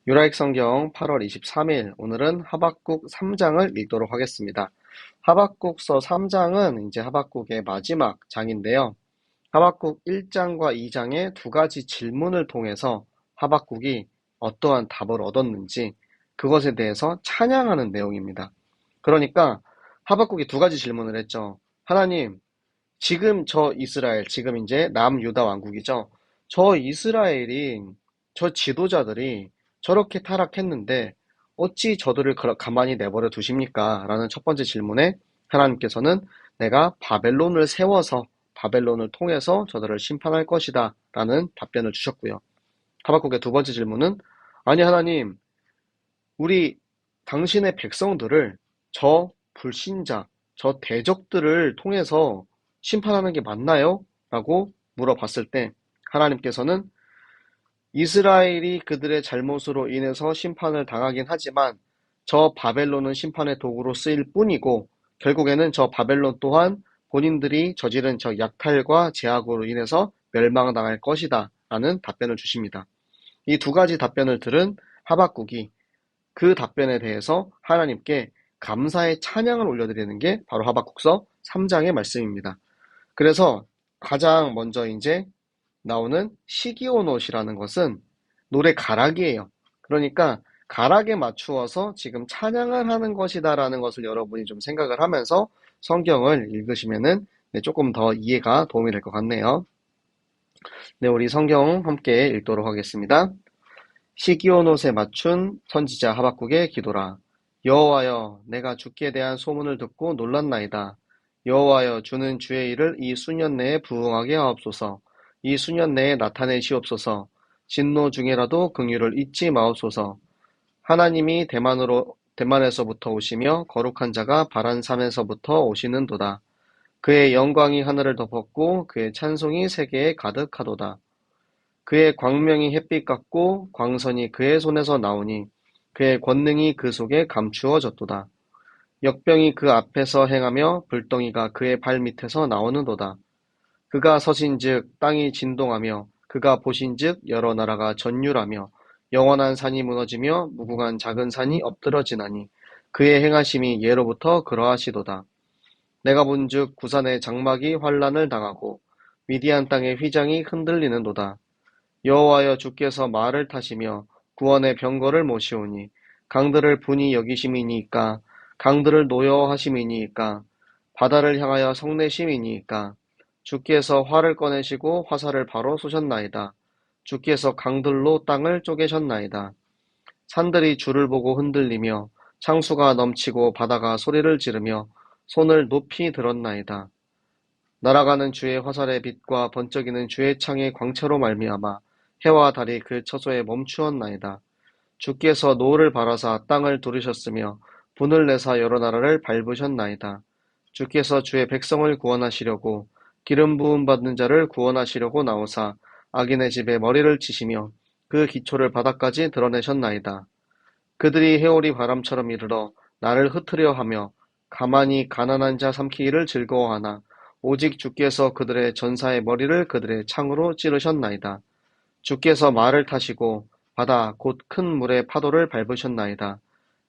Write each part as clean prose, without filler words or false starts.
유라익 성경 8월 23일, 오늘은 하박국 3장을 읽도록 하겠습니다. 하박국서 3장은 이제 하박국의 마지막 장인데요. 하박국 1장과 2장의 두 가지 질문을 통해서 하박국이 어떠한 답을 얻었는지 그것에 대해서 찬양하는 내용입니다. 그러니까 하박국이 두 가지 질문을 했죠. 하나님, 지금 저 이스라엘, 지금 이제 남유다 왕국이죠. 저 이스라엘이, 저 지도자들이 저렇게 타락했는데 어찌 저들을 가만히 내버려 두십니까? 라는 첫 번째 질문에 하나님께서는 내가 바벨론을 세워서 바벨론을 통해서 저들을 심판할 것이다 라는 답변을 주셨고요. 하박국의 두 번째 질문은 아니 하나님, 우리 당신의 백성들을 저 불신자, 저 대적들을 통해서 심판하는 게 맞나요? 라고 물어봤을 때 하나님께서는 이스라엘이 그들의 잘못으로 인해서 심판을 당하긴 하지만 저 바벨론은 심판의 도구로 쓰일 뿐이고 결국에는 저 바벨론 또한 본인들이 저지른 저 약탈과 제약으로 인해서 멸망당할 것이다 라는 답변을 주십니다. 이 두 가지 답변을 들은 하박국이 그 답변에 대해서 하나님께 감사의 찬양을 올려드리는 게 바로 하박국서 3장의 말씀입니다. 그래서 가장 먼저 이제 나오는 시기오롯이라는 것은 노래 가락이에요. 그러니까 가락에 맞추어서 지금 찬양을 하는 것이다라는 것을 여러분이 좀 생각을 하면서 성경을 읽으시면은 조금 더 이해가 도움이 될 것 같네요. 네, 우리 성경 함께 읽도록 하겠습니다. 시기오롯에 맞춘 선지자 하박국의 기도라. 여호와여, 내가 주께 대한 소문을 듣고 놀랐나이다. 여호와여, 주는 주의 일을 이 수년 내에 부응하게 하옵소서. 이 수년 내에 나타내시옵소서. 진노 중에라도 긍휼을 잊지 마옵소서. 하나님이 대만에서부터 오시며 거룩한 자가 바란 산에서부터 오시는도다. 그의 영광이 하늘을 덮었고 그의 찬송이 세계에 가득하도다. 그의 광명이 햇빛 같고 광선이 그의 손에서 나오니 그의 권능이 그 속에 감추어졌도다. 역병이 그 앞에서 행하며 불덩이가 그의 발 밑에서 나오는도다. 그가 서신즉 땅이 진동하며 그가 보신즉 여러 나라가 전율하며 영원한 산이 무너지며 무궁한 작은 산이 엎드러지나니 그의 행하심이 예로부터 그러하시도다. 내가 본즉 구산의 장막이 환란을 당하고 미디안 땅의 휘장이 흔들리는도다. 여호와여, 주께서 말을 타시며 구원의 병거를 모시오니 강들을 분이 여기심이니이까 강들을 노여하심이니이까 바다를 향하여 성내심이니이까 주께서 활을 꺼내시고 화살을 바로 쏘셨나이다. 주께서 강들로 땅을 쪼개셨나이다. 산들이 주를 보고 흔들리며 창수가 넘치고 바다가 소리를 지르며 손을 높이 들었나이다. 날아가는 주의 화살의 빛과 번쩍이는 주의 창의 광채로 말미암아 해와 달이 그 처소에 멈추었나이다. 주께서 노를 바라사 땅을 두르셨으며 분을 내사 여러 나라를 밟으셨나이다. 주께서 주의 백성을 구원하시려고 기름 부음 받는 자를 구원하시려고 나오사 악인의 집에 머리를 치시며 그 기초를 바닥까지 드러내셨나이다. 그들이 해오리 바람처럼 이르러 나를 흩으려 하며 가만히 가난한 자 삼키기를 즐거워하나 오직 주께서 그들의 전사의 머리를 그들의 창으로 찌르셨나이다. 주께서 말을 타시고 바다 곧 큰 물의 파도를 밟으셨나이다.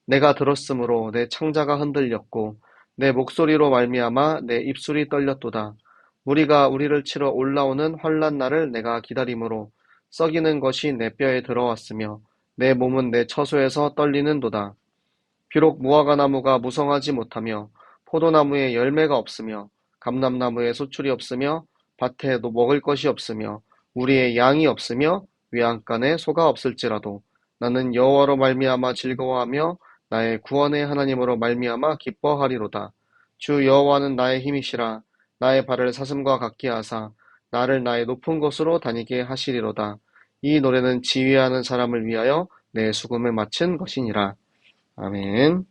내가 들었으므로 내 창자가 흔들렸고 내 목소리로 말미암아 내 입술이 떨렸도다. 무리가 우리를 치러 올라오는 환난 날을 내가 기다림으로 썩이는 것이 내 뼈에 들어왔으며 내 몸은 내 처소에서 떨리는도다. 비록 무화과 나무가 무성하지 못하며 포도나무에 열매가 없으며 감람나무에 소출이 없으며 밭에 먹을 것이 없으며 우리의 양이 없으며 외양간에 소가 없을지라도 나는 여호와로 말미암아 즐거워하며 나의 구원의 하나님으로 말미암아 기뻐하리로다. 주 여호와는 나의 힘이시라. 나의 발을 사슴과 같게 하사 나를 나의 높은 곳으로 다니게 하시리로다. 이 노래는 지휘하는 사람을 위하여 내 수금을 마친 것이니라. 아멘.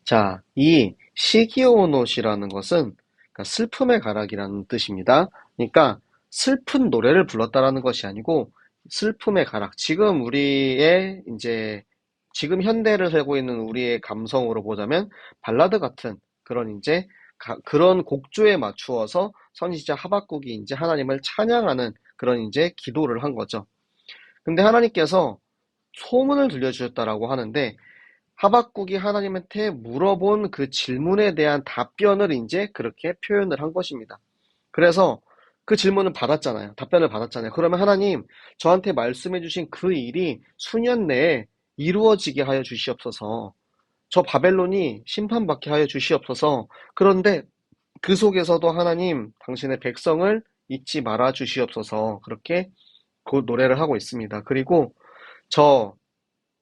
자, 이 시기오롯이라는 것은 그러니까 슬픔의 가락이라는 뜻입니다. 그러니까 슬픈 노래를 불렀다라는 것이 아니고 슬픔의 가락. 지금 우리의 이제 지금 현대를 살고 있는 우리의 감성으로 보자면 발라드 같은 그런 이제 그런 곡조에 맞추어서 선지자 하박국이 이제 하나님을 찬양하는 그런 이제 기도를 한 거죠. 근데 하나님께서 소문을 들려주셨다라고 하는데 하박국이 하나님한테 물어본 그 질문에 대한 답변을 이제 그렇게 표현을 한 것입니다. 그래서 그 질문을 받았잖아요. 답변을 받았잖아요. 그러면 하나님, 저한테 말씀해 주신 그 일이 수년 내에 이루어지게 하여 주시옵소서. 저 바벨론이 심판받게 하여 주시옵소서. 그런데 그 속에서도 하나님, 당신의 백성을 잊지 말아 주시옵소서. 그렇게 그 노래를 하고 있습니다. 그리고 저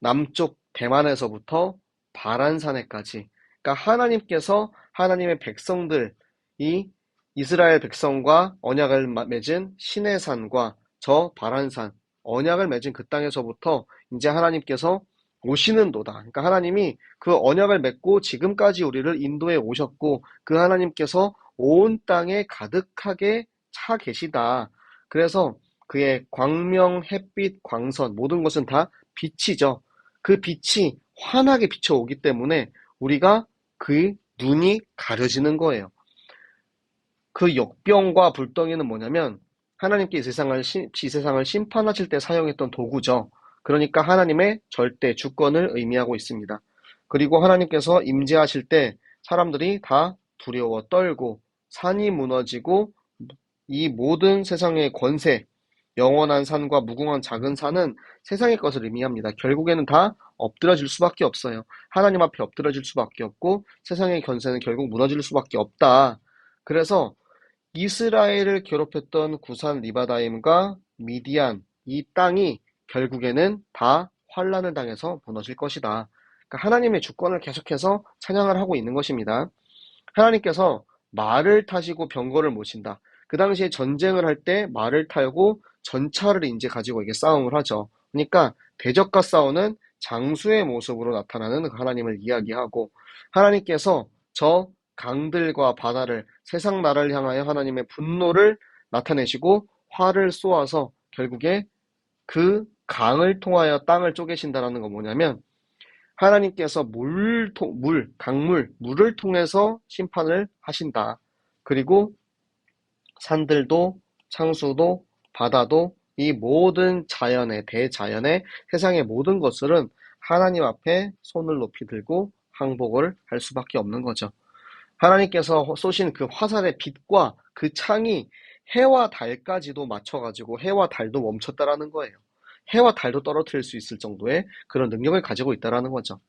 남쪽 대만에서부터 바란산에까지, 그러니까 하나님께서 하나님의 백성들, 이 이스라엘 백성과 언약을 맺은 시내산과 저 바란산, 언약을 맺은 그 땅에서부터 이제 하나님께서 오시는도다. 그러니까 하나님이 그 언약을 맺고 지금까지 우리를 인도해 오셨고 그 하나님께서 온 땅에 가득하게 차 계시다. 그래서 그의 광명, 햇빛, 광선 모든 것은 다 빛이죠. 그 빛이 환하게 비춰오기 때문에 우리가 그 눈이 가려지는 거예요. 그 역병과 불덩이는 뭐냐면 하나님께 이 세상을 심판하실 때 사용했던 도구죠. 그러니까 하나님의 절대 주권을 의미하고 있습니다. 그리고 하나님께서 임재하실 때 사람들이 다 두려워 떨고 산이 무너지고 이 모든 세상의 권세, 영원한 산과 무궁한 작은 산은 세상의 것을 의미합니다. 결국에는 다 엎드려질 수밖에 없어요. 하나님 앞에 엎드려질 수밖에 없고 세상의 권세는 결국 무너질 수밖에 없다. 그래서 이스라엘을 괴롭혔던 구산 리바다임과 미디안 이 땅이 결국에는 다 환란을 당해서 무너질 것이다. 그러니까 하나님의 주권을 계속해서 찬양을 하고 있는 것입니다. 하나님께서 말을 타시고 병거를 모신다. 그 당시에 전쟁을 할 때 말을 타고 전차를 이제 가지고 이게 싸움을 하죠. 그러니까 대적과 싸우는 장수의 모습으로 나타나는 하나님을 이야기하고 하나님께서 저 강들과 바다를 세상 나라를 향하여 하나님의 분노를 나타내시고 화를 쏘아서 결국에 그 강을 통하여 땅을 쪼개신다라는 건 뭐냐면 하나님께서 물을 통해서 심판을 하신다. 그리고 산들도, 창수도, 바다도 이 모든 자연의, 대자연의 세상의 모든 것들은 하나님 앞에 손을 높이 들고 항복을 할 수밖에 없는 거죠. 하나님께서 쏘신 그 화살의 빛과 그 창이 해와 달까지도 맞춰가지고 해와 달도 멈췄다라는 거예요. 해와 달도 떨어뜨릴 수 있을 정도의 그런 능력을 가지고 있다라는 거죠.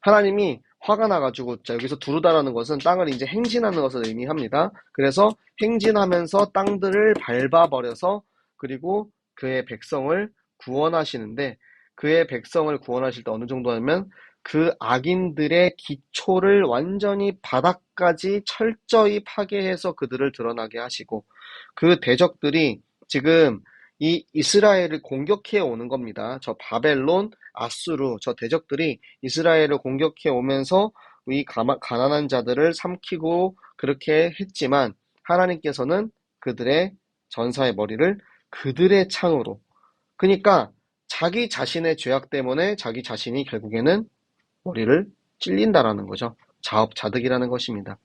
하나님이 화가 나가지고 자, 여기서 두르다라는 것은 땅을 이제 행진하는 것을 의미합니다. 그래서 행진하면서 땅들을 밟아버려서 그리고 그의 백성을 구원하시는데 그의 백성을 구원하실 때 어느 정도냐면 그 악인들의 기초를 완전히 바닥까지 철저히 파괴해서 그들을 드러나게 하시고 그 대적들이 지금 이 이스라엘을 공격해 오는 겁니다. 저 바벨론, 아수르, 저 대적들이 이스라엘을 공격해 오면서 이 가난한 자들을 삼키고 그렇게 했지만 하나님께서는 그들의 전사의 머리를 그들의 창으로 그러니까 자기 자신의 죄악 때문에 자기 자신이 결국에는 머리를 찔린다라는 거죠. 자업자득이라는 것입니다.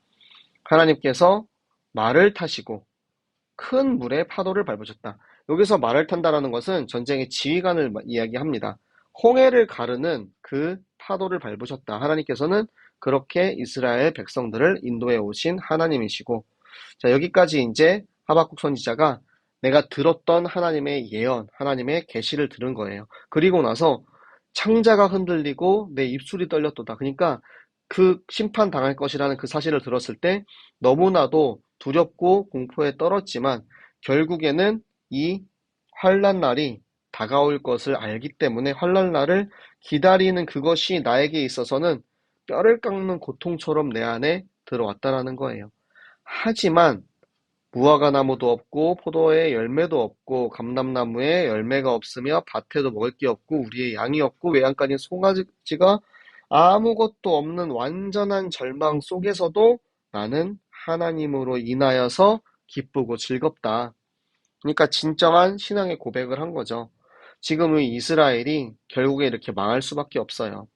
하나님께서 말을 타시고 큰 물에 파도를 밟으셨다. 여기서 말을 탄다라는 것은 전쟁의 지휘관을 이야기합니다. 홍해를 가르는 그 파도를 밟으셨다. 하나님께서는 그렇게 이스라엘 백성들을 인도해 오신 하나님이시고 자 여기까지 이제 하박국 선지자가 내가 들었던 하나님의 예언, 하나님의 계시를 들은 거예요. 그리고 나서 창자가 흔들리고 내 입술이 떨렸도다. 그러니까 그 심판당할 것이라는 그 사실을 들었을 때 너무나도 두렵고 공포에 떨었지만 결국에는 이 환난 날이 다가올 것을 알기 때문에 환난 날을 기다리는 그것이 나에게 있어서는 뼈를 깎는 고통처럼 내 안에 들어왔다라는 거예요. 하지만 무화과 나무도 없고 포도에 열매도 없고 감람나무에 열매가 없으며 밭에도 먹을 게 없고 우리의 양이 없고 외양간인 송아지가 아무것도 없는 완전한 절망 속에서도 나는 하나님으로 인하여서 기쁘고 즐겁다. 그러니까 진정한 신앙의 고백을 한 거죠. 지금의 이스라엘이 결국에 이렇게 망할 수밖에 없어요.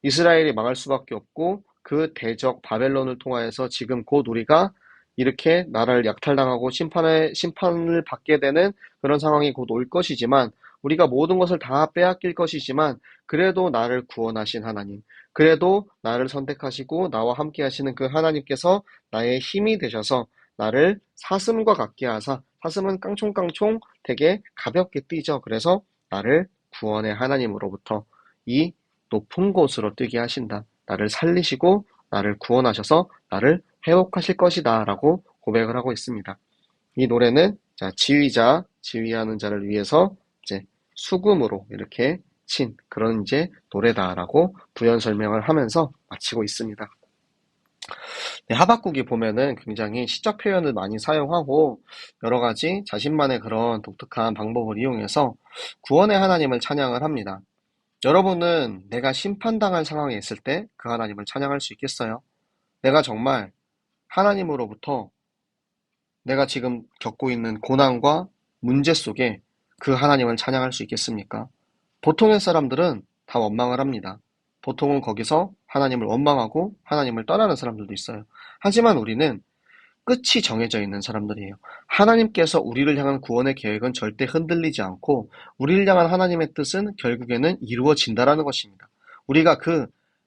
이스라엘이 망할 수밖에 없고 그 대적 바벨론을 통하여서 지금 곧 우리가 이렇게 나라를 약탈당하고 심판을 받게 되는 그런 상황이 곧 올 것이지만 우리가 모든 것을 다 빼앗길 것이지만 그래도 나를 구원하신 하나님, 그래도 나를 선택하시고 나와 함께 하시는 그 하나님께서 나의 힘이 되셔서 나를 사슴과 같게 하사, 사슴은 깡총깡총 되게 가볍게 뛰죠. 그래서 나를 구원의 하나님으로부터 이 높은 곳으로 뛰게 하신다. 나를 살리시고 나를 구원하셔서 나를 회복하실 것이다 라고 고백을 하고 있습니다. 이 노래는 자, 지휘하는 자를 위해서 이제 수금으로 이렇게 친 그런 이제 노래다라고 부연 설명을 하면서 마치고 있습니다. 네, 하박국이 보면은 굉장히 시적 표현을 많이 사용하고 여러 가지 자신만의 그런 독특한 방법을 이용해서 구원의 하나님을 찬양을 합니다. 여러분은 내가 심판당할 상황에 있을 때 그 하나님을 찬양할 수 있겠어요? 내가 정말 하나님으로부터 내가 지금 겪고 있는 고난과 문제 속에 그 하나님을 찬양할 수 있겠습니까? 보통의 사람들은 다 원망을 합니다. 보통은 거기서 하나님을 원망하고 하나님을 떠나는 사람들도 있어요. 하지만 우리는 끝이 정해져 있는 사람들이에요. 하나님께서 우리를 향한 구원의 계획은 절대 흔들리지 않고 우리를 향한 하나님의 뜻은 결국에는 이루어진다라는 것입니다. 우리가 그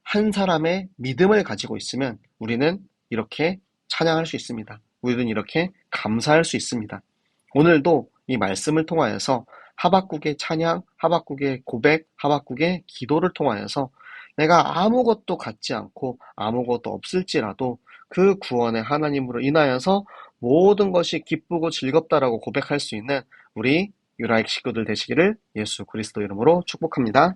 한 사람의 믿음을 가지고 있으면 우리는 이렇게 찬양할 수 있습니다. 우리는 이렇게 감사할 수 있습니다. 오늘도 이 말씀을 통하여서 하박국의 찬양, 하박국의 고백, 하박국의 기도를 통하여서 내가 아무것도 갖지 않고 아무것도 없을지라도 그 구원의 하나님으로 인하여서 모든 것이 기쁘고 즐겁다라고 고백할 수 있는 우리 유라익 식구들 되시기를 예수 그리스도 이름으로 축복합니다.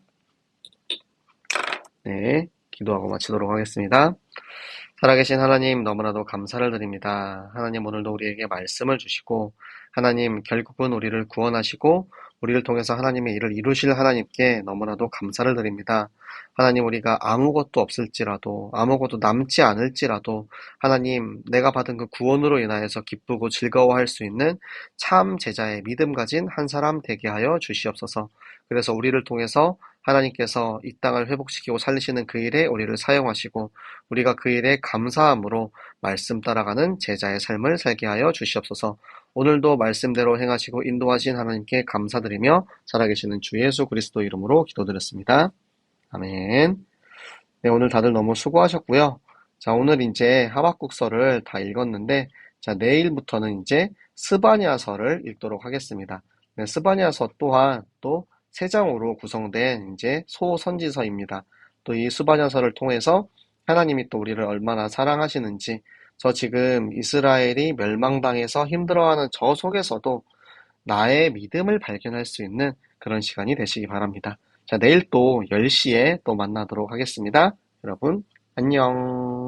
네, 기도하고 마치도록 하겠습니다. 살아계신 하나님 너무나도 감사를 드립니다. 하나님 오늘도 우리에게 말씀을 주시고 하나님 결국은 우리를 구원하시고 우리를 통해서 하나님의 일을 이루실 하나님께 너무나도 감사를 드립니다. 하나님 우리가 아무것도 없을지라도 아무것도 남지 않을지라도 하나님 내가 받은 그 구원으로 인하여서 기쁘고 즐거워할 수 있는 참 제자의 믿음 가진 한 사람 되게 하여 주시옵소서. 그래서 우리를 통해서 하나님께서 이 땅을 회복시키고 살리시는 그 일에 우리를 사용하시고 우리가 그 일에 감사함으로 말씀 따라가는 제자의 삶을 살게 하여 주시옵소서. 오늘도 말씀대로 행하시고 인도하신 하나님께 감사드리며 살아계시는 주 예수 그리스도 이름으로 기도드렸습니다. 아멘. 네, 오늘 다들 너무 수고하셨고요. 자, 오늘 이제 하박국서를 다 읽었는데 자, 내일부터는 이제 스바냐서를 읽도록 하겠습니다. 네, 스바냐서 또한 또 세 장으로 구성된 이제 소선지서입니다. 또 이 스바냐서를 통해서 하나님이 또 우리를 얼마나 사랑하시는지 저 지금 이스라엘이 멸망당해서 힘들어하는 저 속에서도 나의 믿음을 발견할 수 있는 그런 시간이 되시기 바랍니다. 자, 내일 또 10시에 또 만나도록 하겠습니다. 여러분, 안녕.